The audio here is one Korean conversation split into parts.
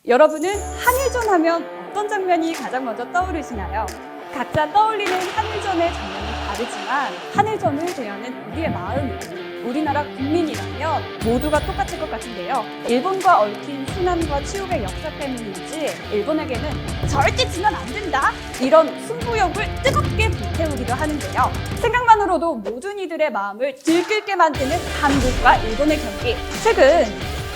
여러분은 한일전 하면 어떤 장면이 가장 먼저 떠오르시나요? 각자 떠올리는 한일전의 장면이 다르지만 한일전을 대하는 우리의 마음이 우리나라 국민이라면 모두가 똑같을 것 같은데요. 일본과 얽힌 순환과 치욕의 역사 때문인지 일본에게는 절대 지면 안 된다! 이런 승부욕을 뜨겁게 불태우기도 하는데요. 생각만으로도 모든 이들의 마음을 들끓게 만드는 한국과 일본의 경기. 최근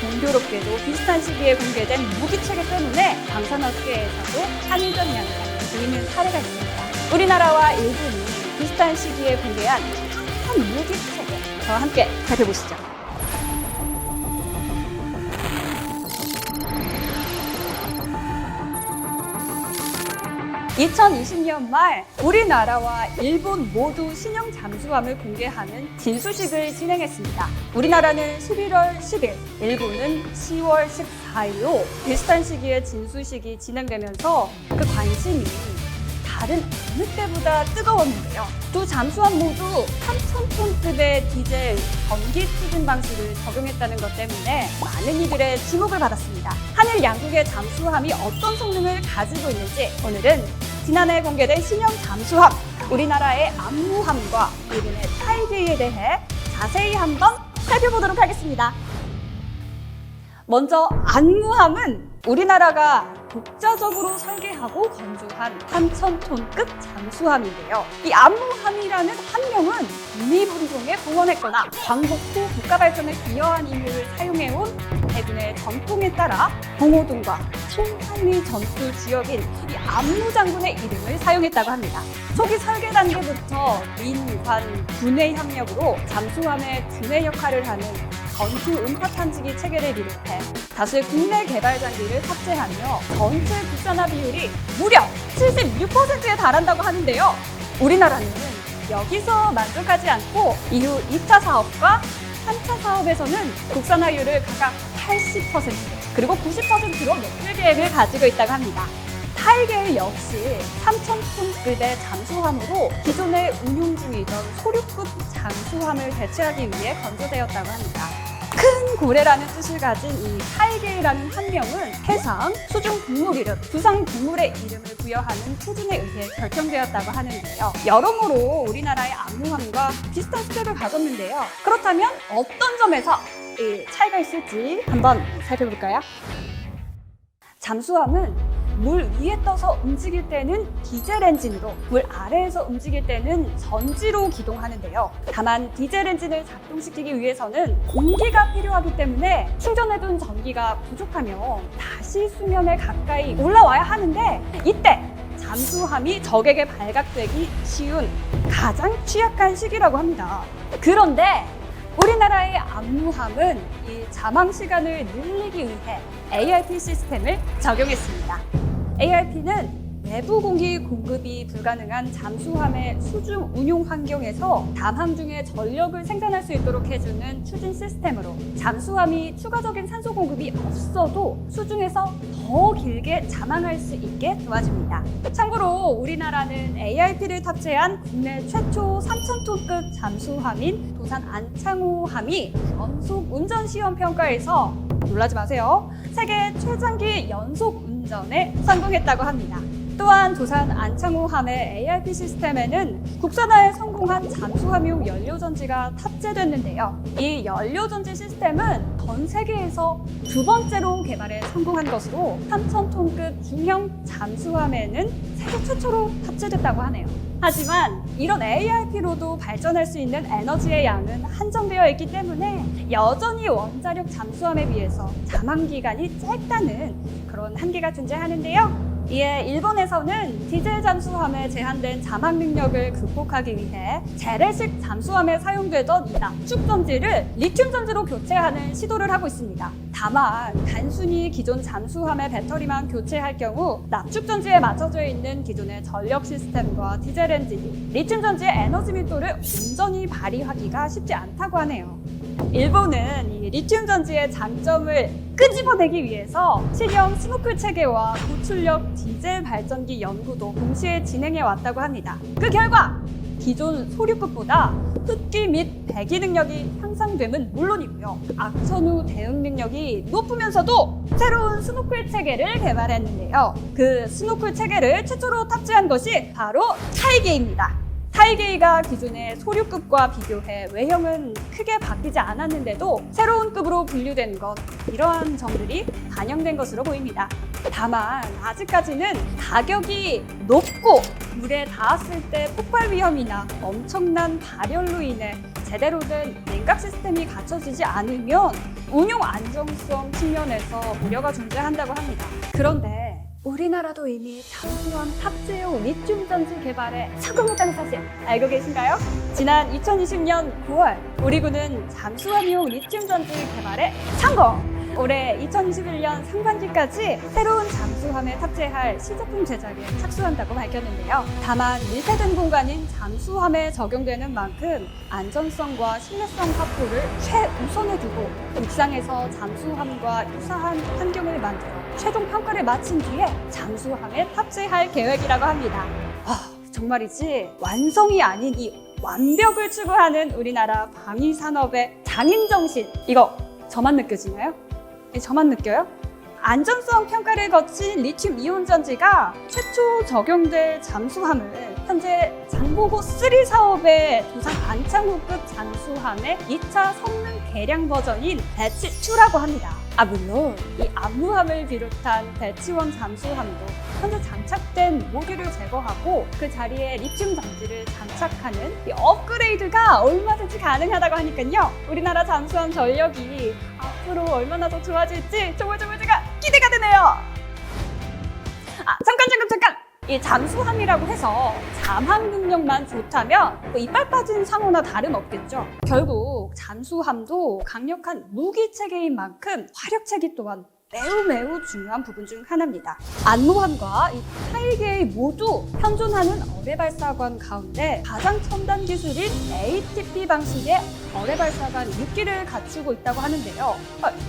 공교롭게도 비슷한 시기에 공개된 무기체계 때문에 방산업계에서도 한일전 이야기가 보이는 사례가 있습니다. 우리나라와 일본이 비슷한 시기에 공개한 한 무기체계, 저와 함께 살펴보시죠. (2020년) 말 우리나라와 일본 모두 신형 잠수함을 공개하는 진수식을 진행했습니다. 우리나라는 11월 10일, 일본은 10월 14일로 비슷한 시기에 진수식이 진행되면서 그 관심이 다른 어느 때보다 뜨거웠는데요. 두 잠수함 모두 3,000톤급의 디젤 전기 추진 방식을 적용했다는 것 때문에 많은 이들의 주목을 받았습니다. 한일 양국의 잠수함이 어떤 성능을 가지고 있는지 오늘은 지난해 공개된 신형 잠수함, 우리나라의 안무함과 일본의 타이게이에 대해 자세히 한번 살펴보도록 하겠습니다. 먼저 안무함은 우리나라가 독자적으로 설계하고 건조한 3,000톤급 잠수함인데요. 이 안무함이라는 함명은 독립운동에 공헌했거나 광복 후 국가발전에 기여한 인물을 사용해온 해군의 전통에 따라 봉오동과 송한리 전투 지역인 이 안무장군의 이름을 사용했다고 합니다. 초기 설계 단계부터 민관 군의 협력으로 잠수함의 두뇌 역할을 하는 전투 음파 탐지기 체계를 비롯해 다수의 국내 개발 장비를 탑재하며 전체 국산화 비율이 무려 76%에 달한다고 하는데요. 우리나라는 여기서 만족하지 않고 이후 2차 사업과 3차 사업에서는 국산화율을 각각 80% 그리고 90%로 높일 계획을 가지고 있다고 합니다. 타이게이 역시 3,000톤급의 잠수함으로 기존에 운용 중이던 소류급 잠수함을 대체하기 위해 건조되었다고 합니다. 큰 고래라는 뜻을 가진 이 타이게이라는 함명은 해상, 수중 국물 이름, 두상 국물의 이름을 부여하는 표준에 의해 결정되었다고 하는데요. 여러모로 우리나라의 안무함과 비슷한 스펙을 가졌는데요. 그렇다면 어떤 점에서 이 차이가 있을지 한번 살펴볼까요? 잠수함은 물 위에 떠서 움직일 때는 디젤 엔진으로, 물 아래에서 움직일 때는 전지로 기동하는데요. 다만 디젤 엔진을 작동시키기 위해서는 공기가 필요하기 때문에 충전해둔 전기가 부족하면 다시 수면에 가까이 올라와야 하는데 이때 잠수함이 적에게 발각되기 쉬운 가장 취약한 시기라고 합니다. 그런데 우리나라의 안무함은 이 잠항 시간을 늘리기 위해 ARP 시스템을 적용했습니다. ARP는 내부 공기 공급이 불가능한 잠수함의 수중 운용 환경에서 담항 중에 전력을 생산할 수 있도록 해주는 추진 시스템으로 잠수함이 추가적인 산소 공급이 없어도 수중에서 더 길게 잠항할 수 있게 도와줍니다. 참고로 우리나라는 ARP를 탑재한 국내 최초 3,000톤급 잠수함인 도산 안창호함이 연속 운전 시험 평가에서 놀라지 마세요. 세계 최장기 연속 운전에 성공했다고 합니다. 또한 도산 안창호함의 ARP 시스템에는 국산화에 성공한 잠수함용 연료전지가 탑재됐는데요. 이 연료전지 시스템은 전 세계에서 두 번째로 개발에 성공한 것으로 3,000톤급 중형 잠수함에는 세계 최초로 탑재됐다고 하네요. 하지만 이런 ARP로도 발전할 수 있는 에너지의 양은 한정되어 있기 때문에 여전히 원자력 잠수함에 비해서 잠항 기간이 짧다는 그런 한계가 존재하는데요. 이에 일본에서는 디젤 잠수함의 제한된 잠항 능력을 극복하기 위해 재래식 잠수함에 사용되던 이 납축 전지를 리튬 전지로 교체하는 시도를 하고 있습니다. 다만 단순히 기존 잠수함의 배터리만 교체할 경우 납축 전지에 맞춰져 있는 기존의 전력 시스템과 디젤 엔진이 리튬 전지의 에너지 밀도를 온전히 발휘하기가 쉽지 않다고 하네요. 일본은 이 리튬 전지의 장점을 끄집어내기 위해서 신형 스노클 체계와 고출력 디젤 발전기 연구도 동시에 진행해 왔다고 합니다. 그 결과 기존 소류급보다 흡기 및 배기 능력이 향상 사용됨은 물론이고요. 악천 후 대응 능력이 높으면서도 새로운 스노클 체계를 개발했는데요. 그 스노클 체계를 최초로 탑재한 것이 바로 타이게이입니다. 타이게이가 기존의 소류급과 비교해 외형은 크게 바뀌지 않았는데도 새로운 급으로 분류된 것, 이러한 점들이 반영된 것으로 보입니다. 다만 아직까지는 가격이 높고 물에 닿았을 때 폭발 위험이나 엄청난 발열로 인해 제대로 된 냉각 시스템이 갖춰지지 않으면 운용 안정성 측면에서 우려가 존재한다고 합니다. 그런데 우리나라도 이미 잠수함 탑재용 리튬 전지 개발에 성공했다는 사실 알고 계신가요? 지난 2020년 9월 우리 군은 잠수함용 리튬 전지 개발에 성공! 올해 2021년 상반기까지 새로운 잠수함에 탑재할 시제품 제작에 착수한다고 밝혔는데요. 다만 밀폐된 공간인 잠수함에 적용되는 만큼 안전성과 신뢰성 확보를 최우선에 두고 육상에서 잠수함과 유사한 환경을 만들어 최종 평가를 마친 뒤에 잠수함에 탑재할 계획이라고 합니다. 정말이지 완성이 아닌 이 완벽을 추구하는 우리나라 방위산업의 장인정신, 이거 저만 느껴지나요? 저만 느껴요? 안전성 평가를 거친 리튬 이온 전지가 최초 적용될 잠수함을 현재 장보고 3 사업의 도상 안창호급 잠수함의 2차 성능 개량 버전인 배치 2라고 합니다. 물론 이 암무함을 비롯한 배치 1 잠수함도 현재 장착된 모듈을 제거하고 그 자리에 리튬 전지를 장착하는 이 업그레이드가 얼마든지 가능하다고 하니까요. 우리나라 잠수함 전력이 앞으로 얼마나 더 좋아질지 정말 제가 기대가 되네요. 잠깐! 이 잠수함이라고 해서 잠항 능력만 좋다면 이빨 빠진 상어나 다름없겠죠. 결국 잠수함도 강력한 무기 체계인 만큼 화력 체계 또한 매우 중요한 부분 중 하나입니다. 안무함과 이 타이게이 모두 현존하는 어뢰 발사관 가운데 가장 첨단 기술인 ATP 방식의 어뢰 발사관 6기를 갖추고 있다고 하는데요.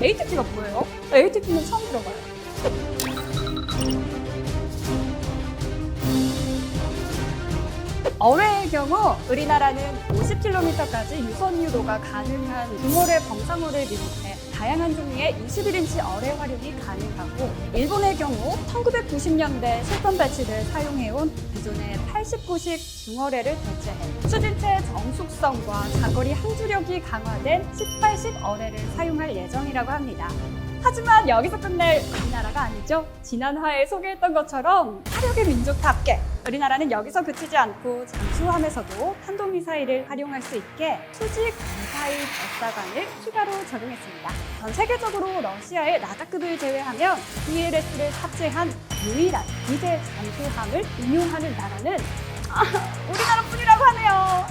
ATP가 뭐예요? ATP는 처음 들어봐요. 어뢰의 경우 우리나라는 50km까지 유선 유도가 가능한 중어뢰, 범상어를 비롯해 다양한 종류의 21인치 어뢰 활용이 가능하고, 일본의 경우 1990년대 실험 배치를 사용해온 기존의 89식 중어뢰를 대체해 추진체 정숙성과 장거리 항주력이 강화된 18식 어뢰를 사용할 예정이라고 합니다. 하지만 여기서 끝낼 우리나라가 아니죠. 지난 화에 소개했던 것처럼 화력의 민족답게 우리나라는 여기서 그치지 않고 잠수함에서도 탄도미사일을 활용할 수 있게 수직 미사일 발사관을 추가로 적용했습니다. 전 세계적으로 러시아의 라다급을 제외하면 DLS를 탑재한 유일한 기대 잠수함을 운용하는 나라는 우리나라뿐이라고 하네요.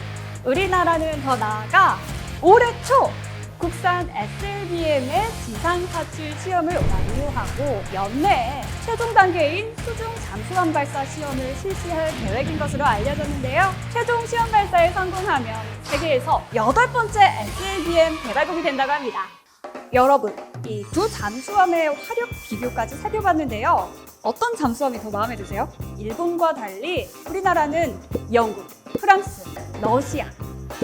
우리나라는 더 나아가 올해 초 국산 SLBM의 지상 사출 시험을 완료하고 연내에 최종 단계인 수중 잠수함 발사 시험을 실시할 계획인 것으로 알려졌는데요. 최종 시험 발사에 성공하면 세계에서 8번째 SLBM 개발국이 된다고 합니다. 여러분, 이 두 잠수함의 화력 비교까지 살펴봤는데요. 어떤 잠수함이 더 마음에 드세요? 일본과 달리 우리나라는 영국, 프랑스, 러시아,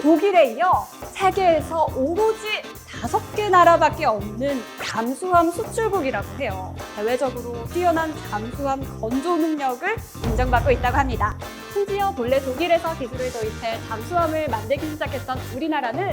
독일에 이어 세계에서 오로지 5개 나라밖에 없는 잠수함 수출국이라고 해요. 대외적으로 뛰어난 잠수함 건조 능력을 인정받고 있다고 합니다. 심지어 본래 독일에서 기술을 도입해 잠수함을 만들기 시작했던 우리나라는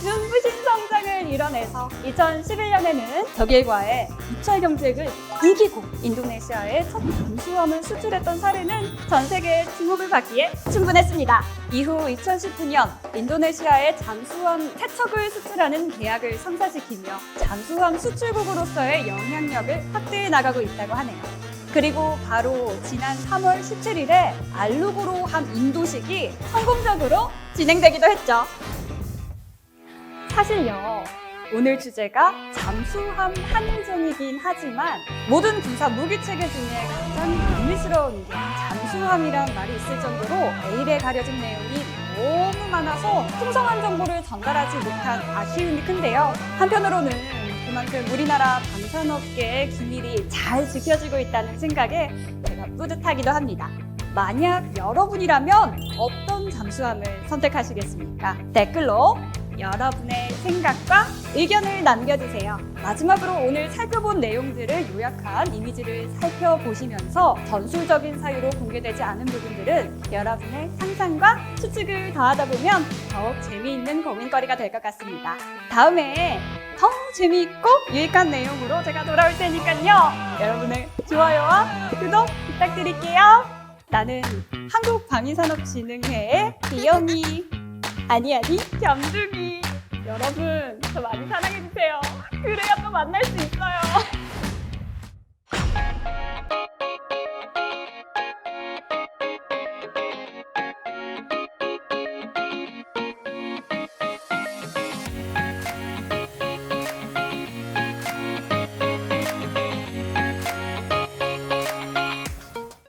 눈부신 성장을 이뤄내서 2011년에는 독일과의 이철 경쟁을 이기고 인도네시아에 첫 잠수함을 수출했던 사례는 전 세계의 주목을 받기에 충분했습니다. 이후 2019년 인도네시아에 잠수함 세척을 수출하는 계약을 성사시키며 잠수함 수출국으로서의 영향력을 확대해 나가고 있다고 하네요. 그리고 바로 지난 3월 17일에 알루고로함 인도식이 성공적으로 진행되기도 했죠. 사실요, 오늘 주제가 잠수함 한정이긴 하지만 모든 군사 무기 체계 중에 가장 의미스러운 게 잠수함이란 말이 있을 정도로 베일에 가려진 내용이 너무 많아서 풍성한 정보를 전달하지 못한 아쉬움이 큰데요. 한편으로는 그만큼 우리나라 방산업계의 기밀이 잘 지켜지고 있다는 생각에 제가 뿌듯하기도 합니다. 만약 여러분이라면 어떤 잠수함을 선택하시겠습니까? 댓글로 여러분의 생각과 의견을 남겨주세요. 마지막으로 오늘 살펴본 내용들을 요약한 이미지를 살펴보시면서 전술적인 사유로 공개되지 않은 부분들은 여러분의 상상과 추측을 더하다 보면 더욱 재미있는 고민거리가 될 것 같습니다. 다음에 더 재미있고 유익한 내용으로 제가 돌아올 테니까요. 여러분의 좋아요와 구독 부탁드릴게요. 나는 한국방위산업진흥회의 비영이 아니 겸중이. 여러분 저 많이 사랑해주세요. 그래야 또 만날 수 있어요.